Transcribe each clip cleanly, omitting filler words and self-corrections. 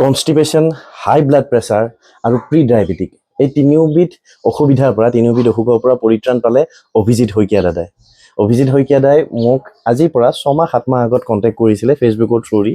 কনষ্টিপেশ্যন, হাই blood pressure আৰু pre diabetic এই তিনিওবিধ অসুবিধাৰ পৰা তিনিওবিধ অসুখৰ পৰা পৰিত্ৰাণ পালে অভিজিৎ শইকীয়া দাদাই। অভিজিৎ শইকীয়া দাই মোক আজিৰ পৰা 6-7 মাহ আগত কণ্টেক্ট কৰিছিলে ফেচবুকৰ থ্ৰুদি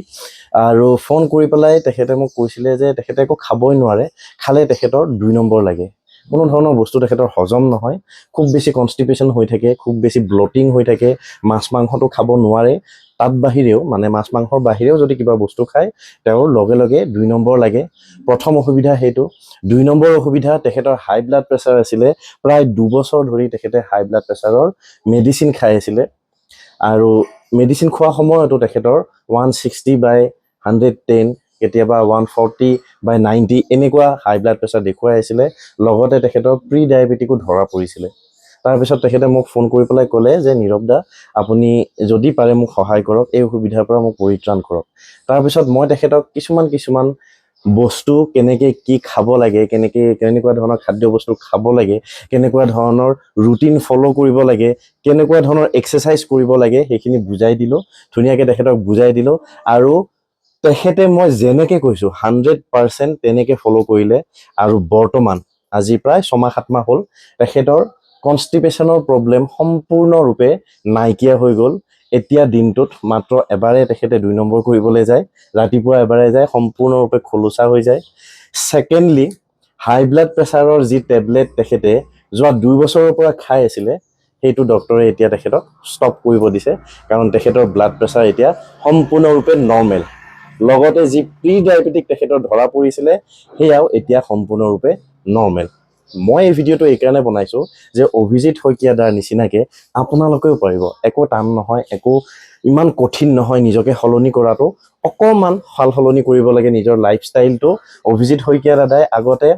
আৰু ফোন কৰি পেলাই তেখেতে মোক কৈছিলে যে তেখেতে একো খাবই নোৱাৰে, খালে তেখেতৰ 2 নম্বৰ লাগে। কোনো ধৰণৰ বস্তু তেখেতৰ হজম নহয়, খুব বেছি কনষ্টিপেশ্যন হৈ থাকে, খুব বেছি ব্লটিং হৈ থাকে, মাছ মাংসটো খাব নোৱাৰে। তাত বাহিৰেও মানে মাছ মাংসৰ বাহিৰেও যদি কিবা বস্তু খায় তেওঁৰ লগে লগে 2 নম্বৰ লাগে। প্ৰথম অসুবিধা সেইটো। 2 নম্বৰ অসুবিধা তেখেতৰ হাই ব্লাড প্ৰেছাৰ আছিলে। প্ৰায় 2 বছৰ ধৰি তেখেতে হাই ব্লাড প্ৰেছাৰৰ মেডিচিন খাই আছিলে আৰু মেডিচিন খোৱা সময়তো তেখেতৰ 160/110 কেতিয়াবা 140/90 এনেকুৱা হাই ব্লাড প্ৰেছাৰ দেখুৱাই আছিলে। লগতে তেখেতৰ প্ৰি ডায়েবেটিকো ধৰা পৰিছিলে। তাৰপিছত তেখেতে মোক ফোন কৰি পেলাই ক'লে যে নীৰৱ দা, আপুনি যদি পাৰে মোক সহায় কৰক, এই অসুবিধাৰ পৰা মোক পৰিত্ৰাণ কৰক। তাৰপিছত মই তেখেতক কিছুমান বস্তু কেনেকৈ কি খাব লাগে, কেনেকুৱা ধৰণৰ খাদ্য বস্তু খাব লাগে, কেনেকুৱা ধৰণৰ ৰুটিন ফ'ল' কৰিব লাগে, কেনেকুৱা ধৰণৰ এক্সাৰচাইজ কৰিব লাগে সেইখিনি বুজাই দিলোঁ, ধুনীয়াকৈ তেখেতক বুজাই দিলোঁ। আৰু তেখেতে মই যেনেকৈ কৈছোঁ 100% তেনেকৈ ফ'ল' কৰিলে আৰু বৰ্তমান আজি প্ৰায় 6-7 মাহ হ'ল তেখেতৰ কনষ্টিপেশ্যনৰ প্ৰব্লেম সম্পূৰ্ণৰূপে নাইকিয়া হৈ গ'ল। এতিয়া দিনটোত মাত্ৰ এবাৰে তেখেতে 2 নম্বৰ কৰিবলৈ যায়, ৰাতিপুৱা এবাৰে যায়, সম্পূৰ্ণৰূপে খোলোচা হৈ যায়। ছেকেণ্ডলি, হাই ব্লাড প্ৰেছাৰৰ যি টেবলেট তেখেতে যোৱা 2 বছৰৰ পৰা খাই আছিলে সেইটো ডক্টৰে এতিয়া তেখেতক ষ্টপ কৰিব দিছে, কাৰণ তেখেতৰ ব্লাড প্ৰেছাৰ এতিয়া সম্পূৰ্ণৰূপে নৰ্মেল। লগতে যি প্ৰি ডায়েবেটিক তেখেতৰ ধৰা পৰিছিলে সেয়াও এতিয়া সম্পূৰ্ণৰূপে নৰ্মেল। মই এই ভিডিঅ'টো এইকাৰণে বনাইছোঁ যে অভিজিৎ শইকীয়া দাৰ নিচিনাকৈ আপোনালোকেও পাৰিব। একো টান নহয়, একো ইমান কঠিন নহয় নিজকে সলনি কৰাটো। অকণমান সাল সলনি কৰিব লাগে নিজৰ লাইফষ্টাইলটো। অভিজিৎ শইকীয়া দাদাই আগতে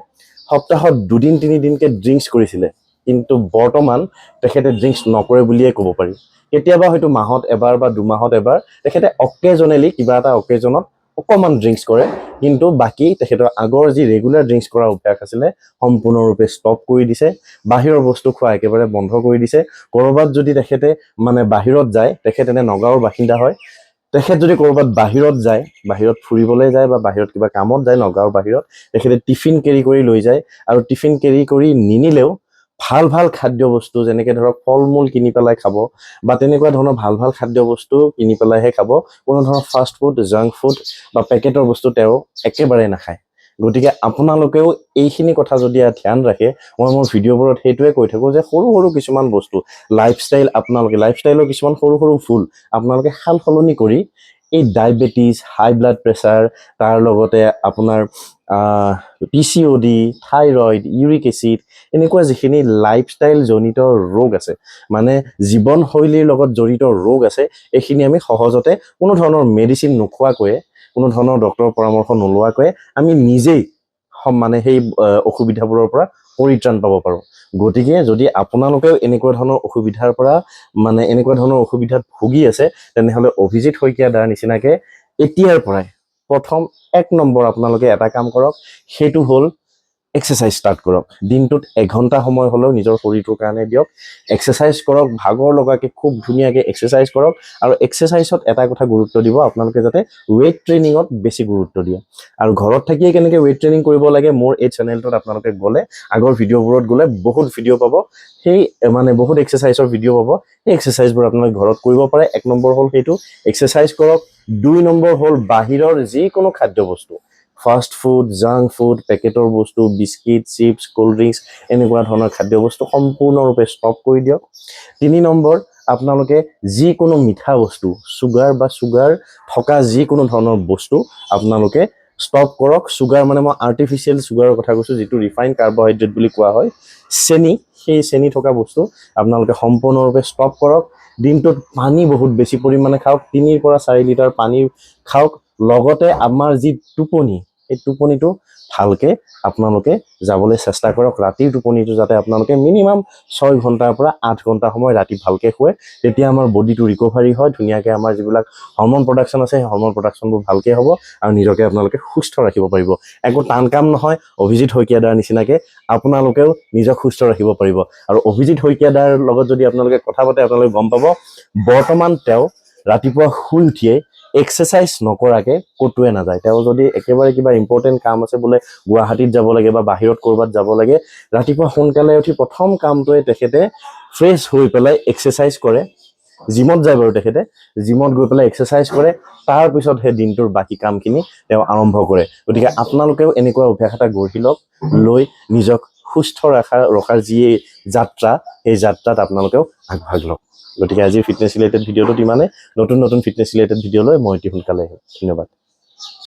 সপ্তাহত 2-3 দিনকৈ ড্ৰিংকছ কৰিছিলে, কিন্তু বৰ্তমান তেখেতে ড্ৰিংকছ নকৰে বুলিয়ে ক'ব পাৰি। কেতিয়াবা হয়তো মাহত এবাৰ বা 2 মাহত এবাৰ তেখেতে অকেজনেলি কিবা এটা অকেজনত অকণমান ড্ৰিংকছ কৰে, কিন্তু বাকী তেখেতৰ আগৰ যি ৰেগুলাৰ ড্ৰিংকছ কৰা অভ্যাস আছিলে সম্পূৰ্ণৰূপে ষ্টপ কৰি দিছে। বাহিৰৰ বস্তু খোৱা একেবাৰে বন্ধ কৰি দিছে। ক'ৰবাত যদি তেখেতে মানে বাহিৰত যায়, তেখেত এনে নগাঁৱৰ বাসিন্দা হয়, তেখেত যদি ক'ৰবাত বাহিৰত যায়, বাহিৰত ফুৰিবলৈ যায় বা বাহিৰত কিবা কামত যায় নগাঁৱৰ বাহিৰত, তেখেতে টিফিন কেৰি কৰি লৈ যায় আৰু টিফিন কেৰি কৰি নিনিলেও ভাল খাদ্য বস্তু যেনেকৈ ধৰক ফল মূল কিনি পেলাই খাব বা তেনেকুৱা ধৰণৰ ভাল খাদ্য বস্তু কিনি পেলাইহে খাব। কোনো ধৰণৰ ফাষ্ট ফুড, জাংক ফুড বা পেকেটৰ বস্তু তেওঁ একেবাৰে নাখায়। গতিকে আপোনালোকেও এইখিনি কথা যদি ধ্যান ৰাখে, মই মোৰ ভিডিঅ'বোৰত সেইটোৱে কৈ থাকোঁ যে সৰু কিছুমান বস্তু লাইফষ্টাইলৰ কিছুমান সৰু ভুল আপোনালোকে সাল সলনি কৰি এই ডায়েবেটিছ, হাই ব্লাড প্ৰেছাৰ, তাৰ লগতে আপোনাৰ PCOD, থাইৰইড, ইউৰিক এচিড এনেকুৱা যিখিনি লাইফষ্টাইল জনিত ৰোগ আছে, মানে জীৱনশৈলীৰ লগত জড়িত ৰোগ আছে, এইখিনি আমি সহজতে কোনো ধৰণৰ মেডিচিন নোখোৱাকৈয়ে, কোনো ধৰণৰ ডক্টৰৰ পৰামৰ্শ নোলোৱাকৈয়ে আমি নিজেই মানে সেই অসুবিধাবোৰৰ পৰা পৰিত্ৰাণ পাব পাৰোঁ। গতিকে যদি আপোনালোকেও এনেকুৱা ধৰণৰ অসুবিধাত ভুগি আছে, তেনেহ'লে অভিজিৎ শইকীয়া দাৰ নিচিনাকৈ এতিয়াৰ পৰাই প্ৰথম 1 নম্বৰ আপোনালোকে এটা কাম কৰক, সেইটো হ'ল এক্সাৰচাইজ ষ্টাৰ্ট কৰক। দিনটোত 1 ঘণ্টা সময় হ'লেও নিজৰ শৰীৰটোৰ কাৰণে দিয়ক। এক্সাৰচাইজ কৰক, ভাগৰ লগাকৈ খুব ধুনীয়াকৈ এক্সাৰচাইজ কৰক। আৰু এক্সাৰচাইজত এটা কথা গুৰুত্ব দিব, আপোনালোকে যাতে ৱেইট ট্ৰেইনিঙত বেছি গুৰুত্ব দিয়ে। আৰু ঘৰত থাকিয়ে কেনেকৈ ৱেইট ট্ৰেইনিং কৰিব লাগে, মোৰ এই চেনেলটোত আপোনালোকে গ'লে আগৰ ভিডিঅ'বোৰত গ'লে বহুত ভিডিঅ' পাব, সেই মানে বহুত এক্সাৰচাইজৰ ভিডিঅ' পাব। সেই এক্সাৰচাইজবোৰ আপোনালোকে ঘৰত কৰিব পাৰে। 1 নম্বৰ হ'ল সেইটো এক্সাৰচাইজ কৰক। 2 নম্বৰ হ'ল বাহিৰৰ যিকোনো খাদ্য বস্তু, ফাষ্ট ফুড, জাংক ফুড, পেকেটৰ বস্তু, বিস্কিট, চিপছ, ক'ল্ড ড্ৰিংকছ এনেকুৱা ধৰণৰ খাদ্য বস্তু সম্পূৰ্ণৰূপে ষ্টপ কৰি দিয়ক। 3 নম্বৰ, আপোনালোকে যিকোনো মিঠা বস্তু, চুগাৰ থকা যিকোনো ধৰণৰ বস্তু আপোনালোকে ষ্টপ কৰক। চুগাৰ মানে মই আৰ্টিফিচিয়েল চুগাৰৰ কথা কৈছোঁ, যিটো ৰিফাইন কাৰ্বহাইড্ৰেট বুলি কোৱা হয়, সেই চেনি থকা বস্তু আপোনালোকে সম্পূৰ্ণৰূপে ষ্টপ কৰক। দিনটোত পানী বহুত বেছি পৰিমাণে খাওক, 3 পৰা 4 লিটাৰ পানী খাওক। লগতে আমাৰ যি টোপনি, সেই টোপনিটো ভালকৈ আপোনালোকে যাবলৈ চেষ্টা কৰক। ৰাতিৰ টোপনিটো যাতে আপোনালোকে মিনিমাম 6 ঘণ্টাৰ পৰা 8 ঘণ্টা সময় ৰাতি ভালকৈ শুৱে, তেতিয়া আমাৰ বডিটো ৰিকভাৰী হয়, ধুনীয়াকৈ আমাৰ যিবিলাক হৰমন প্ৰডাকশ্যন আছে সেই হৰমন প্ৰডাকশ্যনবোৰ ভালকৈ হ'ব আৰু নিজকে আপোনালোকে সুস্থ ৰাখিব পাৰিব। একো টান কাম নহয়, অভিজিৎ শইকীয়া দাৰ নিচিনাকৈ আপোনালোকেও নিজক সুস্থ ৰাখিব পাৰিব। আৰু অভিজিৎ শইকীয়া দাৰ লগত যদি আপোনালোকে কথা পাতে, আপোনালোকে গম পাব বৰ্তমান তেওঁ ৰাতিপুৱা শুই উঠিয়ে এক্সাৰচাইজ নকৰাকৈ ক'তোৱে নাযায়। তেওঁ যদি একেবাৰে কিবা ইম্পৰ্টেণ্ট কাম আছে বোলে গুৱাহাটীত যাব লাগে বা বাহিৰত ক'ৰবাত যাব লাগে, ৰাতিপুৱা সোনকালে উঠি প্ৰথম কামটোৱে তেখেতে ফ্ৰেছ হৈ পেলাই এক্সাৰচাইজ কৰে। জিমত যায় বাৰু তেখেতে, জিমত গৈ পেলাই এক্সাৰচাইজ কৰে, তাৰপিছত সেই দিনটোৰ বাকী কামখিনি তেওঁ আৰম্ভ কৰে। গতিকে আপোনালোকেও এনেকুৱা অভ্যাস এটা গঢ়ি লওক, লৈ নিজক সুস্থ ৰখাৰ যি যাত্ৰা, সেই যাত্ৰাত আপোনালোকেও আগভাগ লওক। গতিকে আজি ফিটনেছ ৰিলেটেড ভিডিঅ'টোত ইমানে। নতুন ফিটনেছ ৰিলেটেড ভিডিঅ' লৈ মই অতি সোনকালে আহিম। ধন্যবাদ।